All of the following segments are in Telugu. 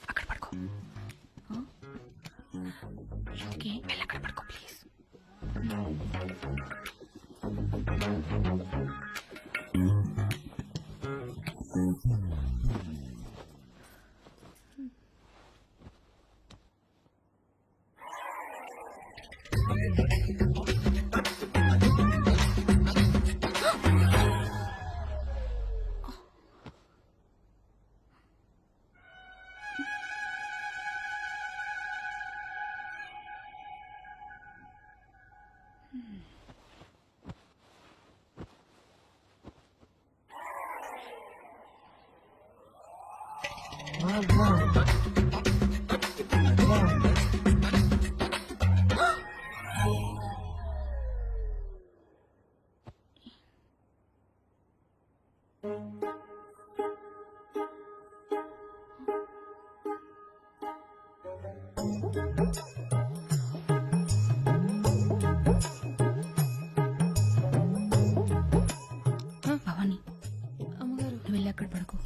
అక్కడ పడుకో. ఇంటికి వెళ్ళి అక్కడ పడుకో ప్లీజ్. భవాని, అమ్మగారు నువ్వు వెళ్ళి అక్కడ పడుకో.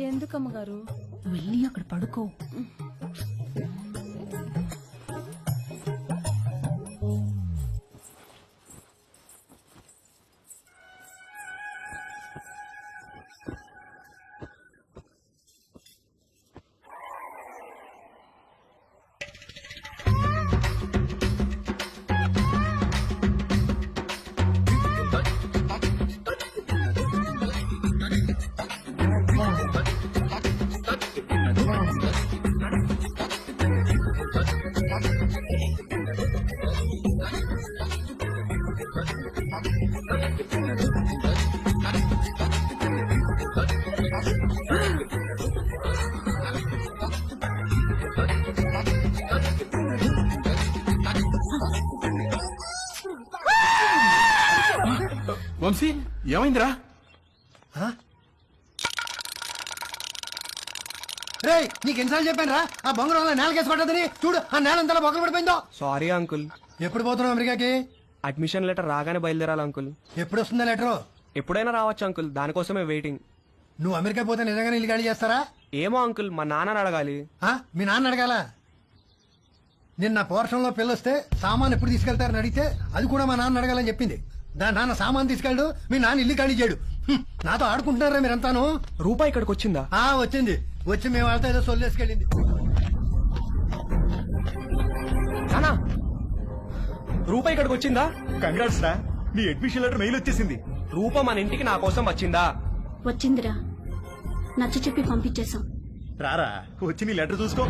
ఎందుకు అమ్మగారు? నువ్వు వెళ్ళి అక్కడ పడుకో. వంశీ ఏమైందిరా? రే నీకు ఎన్నిసార్లు చెప్పాను రా ఆ బొంగరం నేలకేసి పట్టదని. చూడు ఆ నేల అంతా బొక్కలు పడిపోయిందో. Sorry uncle. ఎప్పుడు పోతున్నావు అమెరికాకి? అడ్మిషన్ లెటర్ రాగానే బయలుదేరాలి అంకుల్. ఎప్పుడు వస్తుందా లెటరు? ఎప్పుడైనా రావచ్చు అంకుల్, దానికోసమే వెయిటింగ్. నువ్వు అమెరికా పోతే నిజంగానే ఇల్లు ఖాళీ చేస్తారా? ఏమో అంకుల్, మా నాన్నని అడగాలి. మీ నాన్న అడగాల? నిన్న పోర్షన్లో పిల్లొస్తే సామాన్ ఎప్పుడు తీసుకెళ్తారని అడిగితే అది కూడా మా నాన్న అడగాలని చెప్పింది. దాని నాన్న సామాన్ తీసుకెళ్ళడు, మీ నాన్న ఇల్లు ఖాళీ చేయడు. నాతో ఆడుకుంటున్నారా మీరంతాను? రూపాయి ఇక్కడికి వచ్చిందా? వచ్చింది. వచ్చి మేము వాళ్ళతో ఏదో సొల్లేసుకెళ్ళింది. నానా, రూపాయి ఇక్కడికి వచ్చిందా? కంగ్రాట్స్ రా, నీ అడ్మిషన్ లెటర్ మెయిల్ వచ్చేసింది. రూప మన ఇంటికి నా కోసం వచ్చిందా? వచ్చిందిరా, నచ్చ చెప్పి పంపించేశాం. రారా వచ్చి నీ లెటర్ చూసుకో.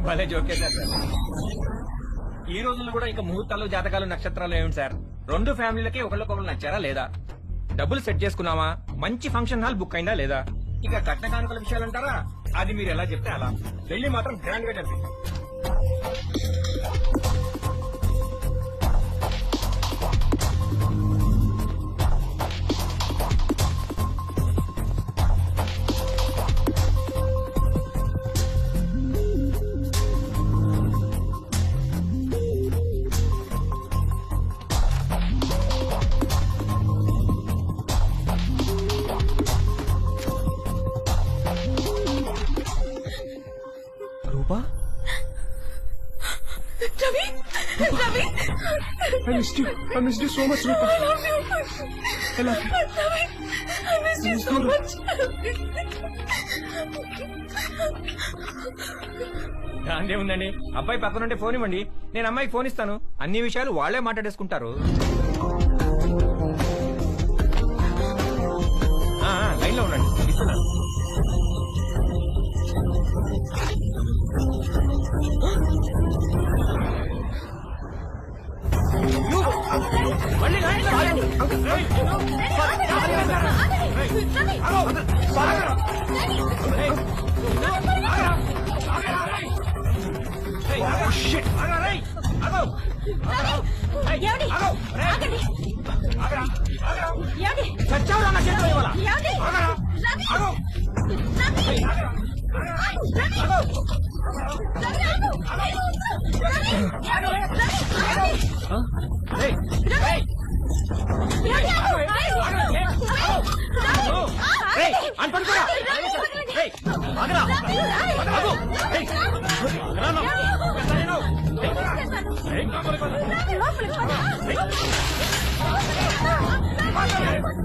భలే జోకేశారు సార్. ఈ రోజుల్లో కూడా ఇంకా ముహూర్తాలు, జాతకాలు, నక్షత్రాలు ఏమిటి సార్? రెండు ఫ్యామిలీలకి ఒకళ్ళకొకళ్ళు నచ్చారా లేదా? డబ్బులు సెట్ చేసుకున్నావా? మంచి ఫంక్షన్ హాల్ బుక్ అయిందా లేదా? ఇక కట్న కానుకల విషయాలు అంటారా? అది మీరు ఎలా చెప్తే అలా. పెళ్లి మాత్రం గ్రాండ్ గా జరిగింది. రూపా, I missed you so much, Rupa. I love you. I miss you so much. దాందే ఉందండి, అబ్బాయి పక్కనుంటే ఫోన్ ఇవ్వండి, నేను అమ్మాయికి ఫోన్ ఇస్తాను. అన్ని విషయాలు వాళ్లే మాట్లాడేసుకుంటారు. లైన్ లో ఉండండి, ఇస్తున్నాను. మళ్ళీ లైన్లో ఆగండి. రేయ్, ఆగు. రేయ్, రేయ్, ఆగు. Shit. ఆగు, రేయ్, ఆగు. రేయ్, ఆగు. రేయ్. ఆగురా, ఆగురా. చచ్చావురా నా చేతిలో ఇవాళ. ఆగురా, ఆగు. రేయ్, ఆగురా. ఆగు. రేయ్, రేయ్. రేయ్, అని పడుకోరా. రేయ్, ఆగురా. ఆగు. రేయ్, ఆగురా నా. పెద్దలేను. రేయ్, కాపరి పద. రేయ్.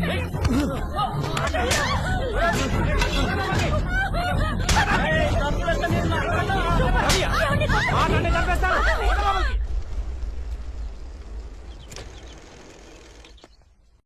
రేయ్.